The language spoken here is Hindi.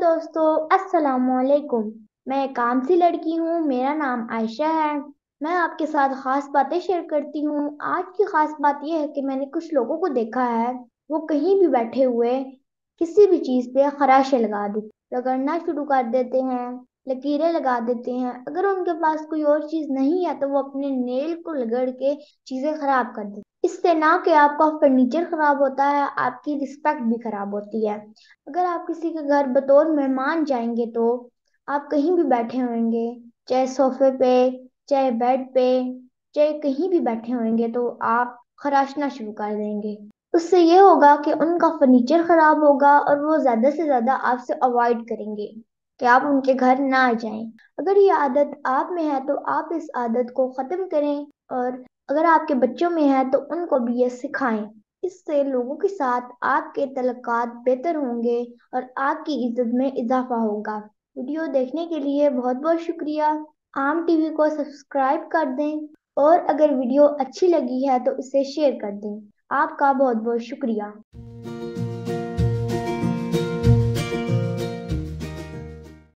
दोस्तों, अस्सलामुअलैकुम। मैं एक काम सी लड़की हूँ, मेरा नाम आयशा है। मैं आपके साथ खास बातें शेयर करती हूँ। आज की खास बात यह है कि मैंने कुछ लोगों को देखा है, वो कहीं भी बैठे हुए किसी भी चीज पे खराशे लगा देते, रगड़ना शुरू कर देते हैं, लकीरें लगा देते हैं। अगर उनके पास कोई और चीज नहीं है तो वो अपने नेल को रगड़ के चीजें खराब कर देते। इससे ना कि आपका फर्नीचर खराब होता है, आपकी रिस्पेक्ट भी खराब होती है। अगर आप किसी के घर बतौर मेहमान जाएंगे तो आप कहीं भी बैठे होंगे, चाहे सोफे पे, चाहे बेड पे, चाहे कहीं भी बैठे होंगे, तो आप खराशना शुरू कर देंगे। उससे ये होगा कि उनका फर्नीचर खराब होगा और वो ज्यादा से ज्यादा आपसे अवॉइड करेंगे कि आप उनके घर ना जाएं। अगर ये आदत आप में है तो आप इस आदत को खत्म करें, और अगर आपके बच्चों में है तो उनको भी ये सिखाएं। इससे लोगों के साथ आपके तल्लुकात बेहतर होंगे और आपकी इज्जत में इजाफा होगा। वीडियो देखने के लिए बहुत बहुत शुक्रिया। आम टीवी को सब्सक्राइब कर दें, और अगर वीडियो अच्छी लगी है तो इसे शेयर कर दें। आपका बहुत बहुत शुक्रिया।